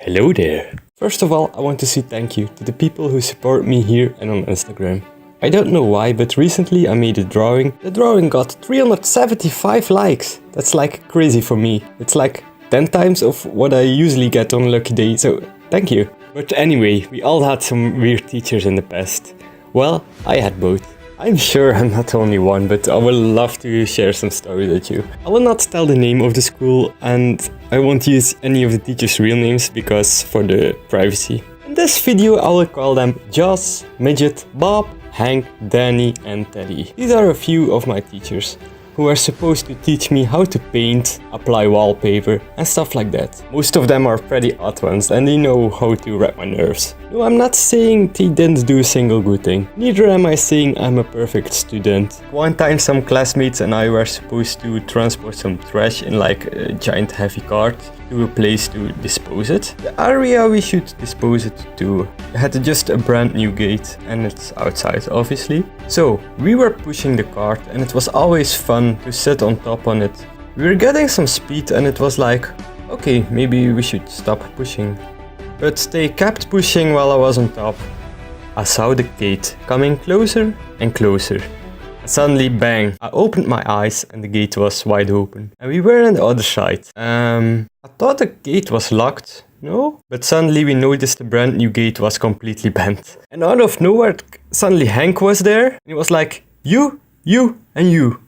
Hello there! First of all, I want to say thank you to the people who support me here and on Instagram. I don't know why, but recently I made a drawing. The drawing got 375 likes. That's like crazy for me. It's like 10 times of what I usually get on a lucky day, so thank you. But anyway, we all had some weird teachers in the past. Well, I had both. I'm sure I'm not the only one, but I would love to share some stories with you. I will not tell the name of the school and I won't use any of the teachers' real names because for the privacy. In this video I will call them Joss, Midget, Bob, Hank, Danny and Teddy. These are a few of my teachers who are supposed to teach me how to paint, apply wallpaper and stuff like that. Most of them are pretty odd ones and they know how to wrap my nerves. No, I'm not saying they didn't do a single good thing. Neither am I saying I'm a perfect student. One time some classmates and I were supposed to transport some trash in like a giant heavy cart to a place to dispose it. The area we should dispose it to had just a brand new gate and it's outside obviously. So we were pushing the cart and it was always fun to sit on top on it. We were getting some speed and it was like, okay, maybe we should stop pushing. But they kept pushing while I was on top. I saw the gate coming closer and closer. Suddenly, bang, I opened my eyes and the gate was wide open. And we were on the other side. I thought the gate was locked, no? But suddenly we noticed the brand new gate was completely bent. And out of nowhere, suddenly Hank was there. And he was like, you, and you.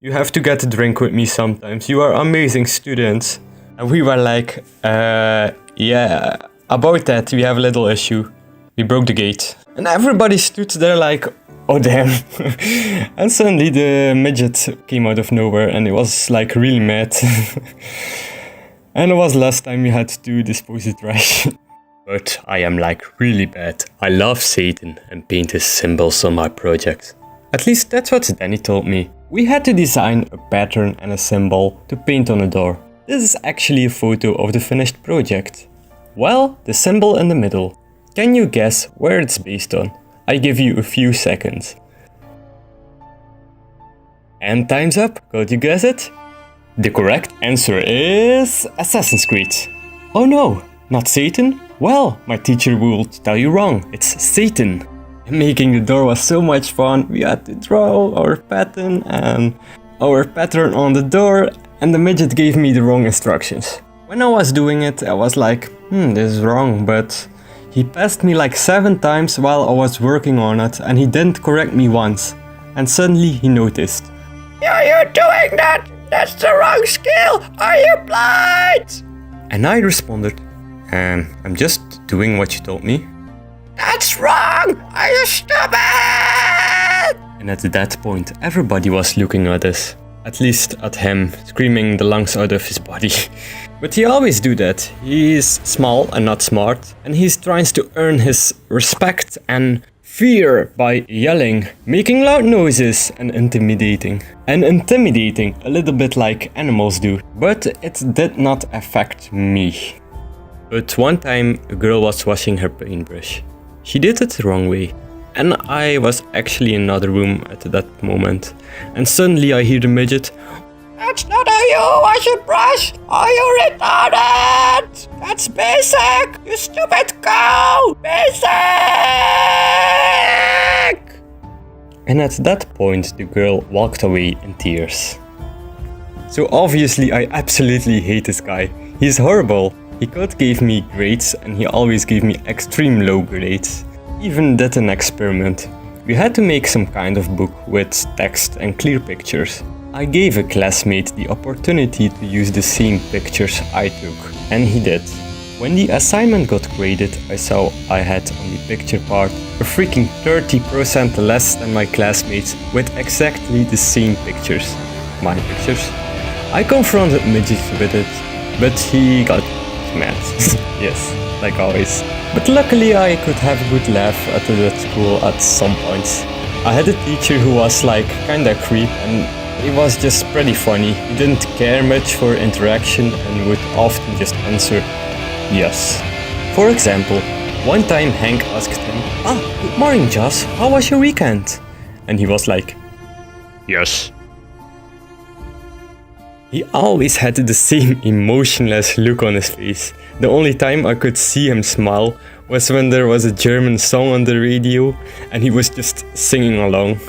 You have to get a drink with me sometimes. You are amazing students. And we were like, yeah, about that we have a little issue. We broke the gate. And everybody stood there like, oh damn. And suddenly the midget came out of nowhere and it was like really mad. And it was last time we had to dispose the trash. But I am like really bad. I love Satan and paint his symbols on my project. At least that's what Danny told me. We had to design a pattern and a symbol to paint on a door. This is actually a photo of the finished project. Well, the symbol in the middle. Can you guess where it's based on? I give you a few seconds. And time's up. Could you guess it? The correct answer is Assassin's Creed. Oh no, not Satan? Well, my teacher will tell you wrong. It's Satan. Making the door was so much fun. We had to draw our pattern on the door and the midget gave me the wrong instructions. When I was doing it, I was like, this is wrong, but he passed me like 7 times while I was working on it and he didn't correct me once. And suddenly he noticed. Are you doing that? That's the wrong skill! Are you blind? And I responded, I'm just doing what you told me. That's wrong! Are you stupid? And at that point everybody was looking at us. At least at him, screaming the lungs out of his body. But he always do that. He is small and not smart. And he's trying to earn his respect and fear by yelling, making loud noises and intimidating. And intimidating, a little bit like animals do. But it did not affect me. But one time a girl was washing her paintbrush. She did it the wrong way. And I was actually in another room at that moment. And suddenly I hear the midget. That's not how you wash a brush! Are you retarded? That's basic! You stupid cow! Basic! And at that point the girl walked away in tears. So obviously I absolutely hate this guy. He's horrible. He could give me grades and he always gave me extreme low grades. Even did an experiment. We had to make some kind of book with text and clear pictures. I gave a classmate the opportunity to use the same pictures I took, and he did. When the assignment got graded, I saw I had on the picture part a freaking 30% less than my classmates with exactly the same pictures. My pictures. I confronted Midget with it, but he got mad. Yes, like always. But luckily I could have a good laugh at that school at some points. I had a teacher who was like kinda creep and it was just pretty funny. He didn't care much for interaction and would often just answer yes. For example, one time Hank asked him, good morning Joss, how was your weekend? And he was like, yes. He always had the same emotionless look on his face. The only time I could see him smile was when there was a German song on the radio and he was just singing along.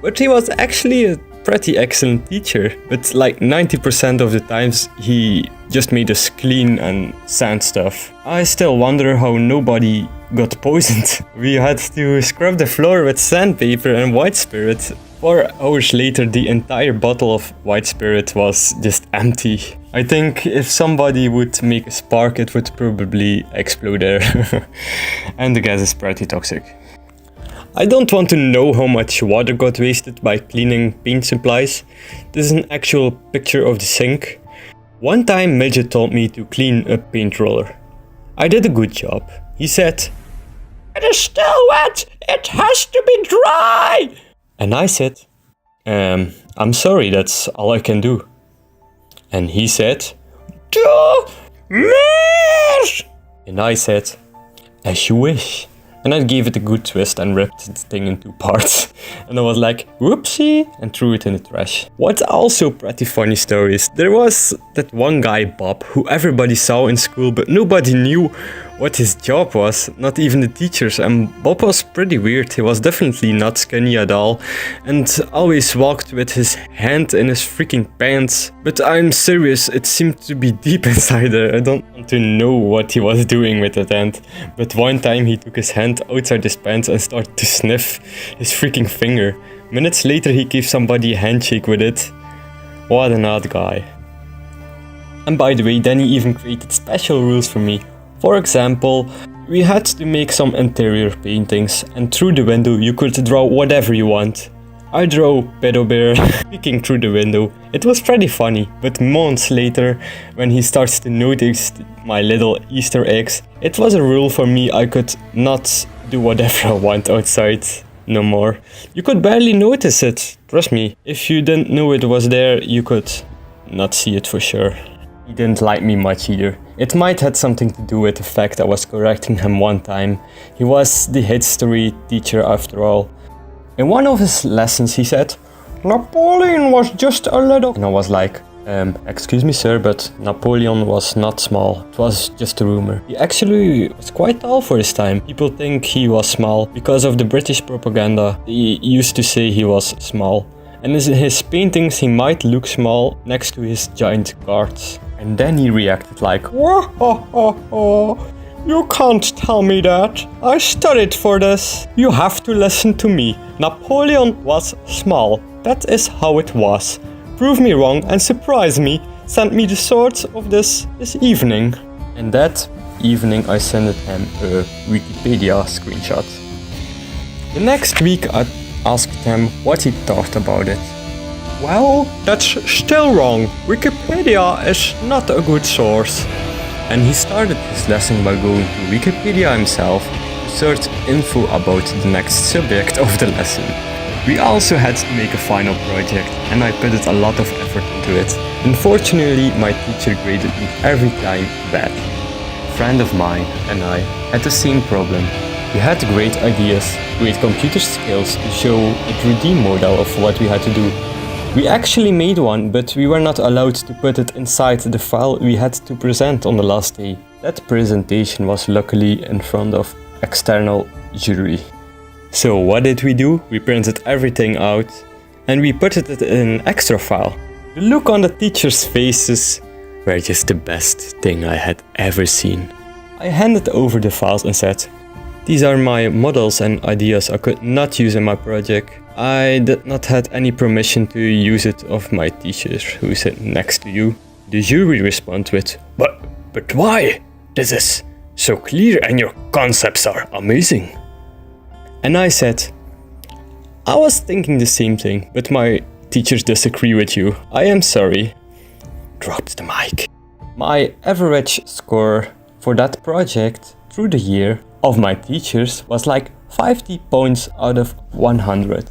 But he was actually a pretty excellent teacher, but like 90% of the times he just made us clean and sand stuff. I still wonder how nobody got poisoned. We had to scrub the floor with sandpaper and white spirit. 4 hours later, the entire bottle of white spirit was just empty. I think if somebody would make a spark, it would probably explode there. And the gas is pretty toxic. I don't want to know how much water got wasted by cleaning paint supplies. This is an actual picture of the sink. One time Midget told me to clean a paint roller. I did a good job. He said, "It is still wet, it has to be dry." And I said, I'm sorry, that's all I can do. And he said, "Do more!" And I said, "As you wish." And I gave it a good twist and ripped the thing in 2 parts. And I was like, whoopsie, and threw it in the trash. What's also pretty funny story is there was that one guy, Bob, who everybody saw in school, but nobody knew what his job was, not even the teachers. And Bob was pretty weird. He was definitely not skinny at all and always walked with his hand in his freaking pants. But I'm serious, it seemed to be deep inside there. I don't want to know what he was doing with that hand. But one time he took his hand outside his pants and started to sniff his freaking finger. Minutes later he gave somebody a handshake with it. What an odd guy. And by the way, then he even created special rules for me. For example, we had to make some interior paintings, and through the window you could draw whatever you want. I drew Pedo Bear peeking through the window. It was pretty funny, but months later, when he starts to notice my little Easter eggs, it was a rule for me I could not do whatever I want outside no more. You could barely notice it, trust me. If you didn't know it was there, you could not see it for sure. He didn't like me much either. It might had something to do with the fact I was correcting him one time. He was the history teacher after all. In one of his lessons he said, "Napoleon was just a little..." And I was like, excuse me sir, but Napoleon was not small. It was just a rumor. He actually was quite tall for his time. People think he was small because of the British propaganda. They used to say he was small. And in his paintings he might look small next to his giant guards. And then he reacted like, "Whoa, you can't tell me that. I studied for this. You have to listen to me. Napoleon was small. That is how it was. Prove me wrong and surprise me. Send me the swords of this evening." And that evening I sent him a Wikipedia screenshot. The next week I asked him what he thought about it. "Well, that's still wrong. Wikipedia is not a good source." And he started his lesson by going to Wikipedia himself to search info about the next subject of the lesson. We also had to make a final project, and I put a lot of effort into it. Unfortunately, my teacher graded me every time bad. A friend of mine and I had the same problem. We had great ideas, great computer skills to show a 3D model of what we had to do. We actually made one, but we were not allowed to put it inside the file we had to present on the last day. That presentation was luckily in front of external jury. So what did we do? We printed everything out and we put it in an extra file. The look on the teachers' faces were just the best thing I had ever seen. I handed over the files and said, "These are my models and ideas I could not use in my project. I did not have any permission to use it of my teacher who sit next to you." The jury responded with, But why? This is so clear and your concepts are amazing." And I said, "I was thinking the same thing, but my teachers disagree with you. I am sorry." Dropped the mic. My average score for that project through the year of my teachers was like 50 points out of 100.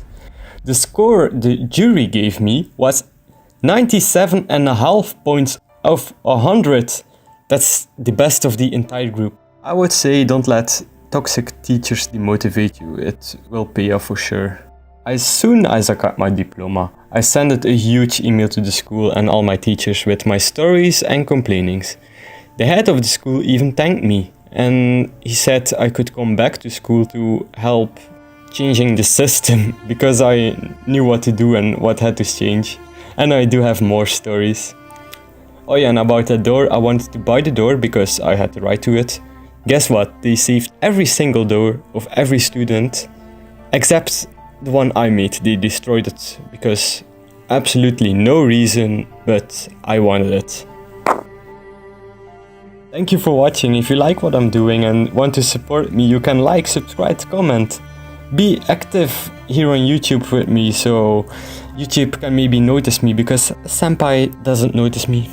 The score the jury gave me was 97.5 points of 100. That's the best of the entire group. I would say don't let toxic teachers demotivate you. It will pay off for sure. As soon as I got my diploma, I sent a huge email to the school and all my teachers with my stories and complainings. The head of the school even thanked me, and he said I could come back to school to help changing the system because I knew what to do and what had to change. And I do have more stories. Oh yeah, and about that door, I wanted to buy the door because I had the right to it. Guess what? They saved every single door of every student except the one I made. They destroyed it because absolutely no reason, but I wanted it. Thank you for watching. If you like what I'm doing and want to support me, you can like, subscribe, comment. Be active here on YouTube with me so YouTube can maybe notice me, because Senpai doesn't notice me.